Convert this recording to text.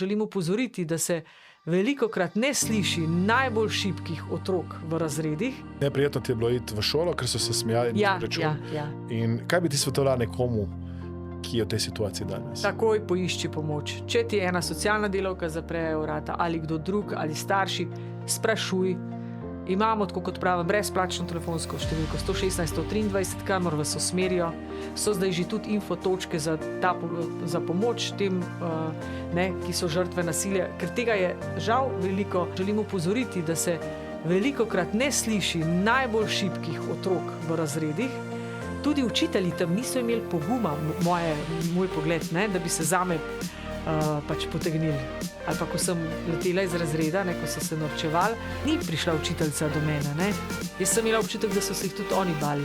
Želim opozoriti, da se velikokrat ne sliši najbolj šibkih otrok v razredih. Neprijetno ti je bilo iti v šolo, ker so se smejali na račun. Ja. In kaj bi ti svetovala nekomu, ki je v tej situaciji danes? Takoj poišči pomoč. Če ti ena socialna delavka zapre vrata ali kdo drug ali starši, sprašuj. Imamo, tako kot pravim, brezplačno telefonsko številko 116 123, kamor vas usmerijo. So zdaj že tudi infotočke za pomoč tem, ki so žrtve nasilja, ker tega je žal veliko. Želim opozoriti, da se velikokrat ne sliši najbolj šibkih otrok v razredih. Tudi učitelji tam niso imeli poguma, moj pogled, da bi se zame potegnili. Ali pa ko sem letela iz razreda, ko so se norčevali, ni prišla učiteljica do mene. Jaz sem imela občutek, da so se jih tudi oni bali.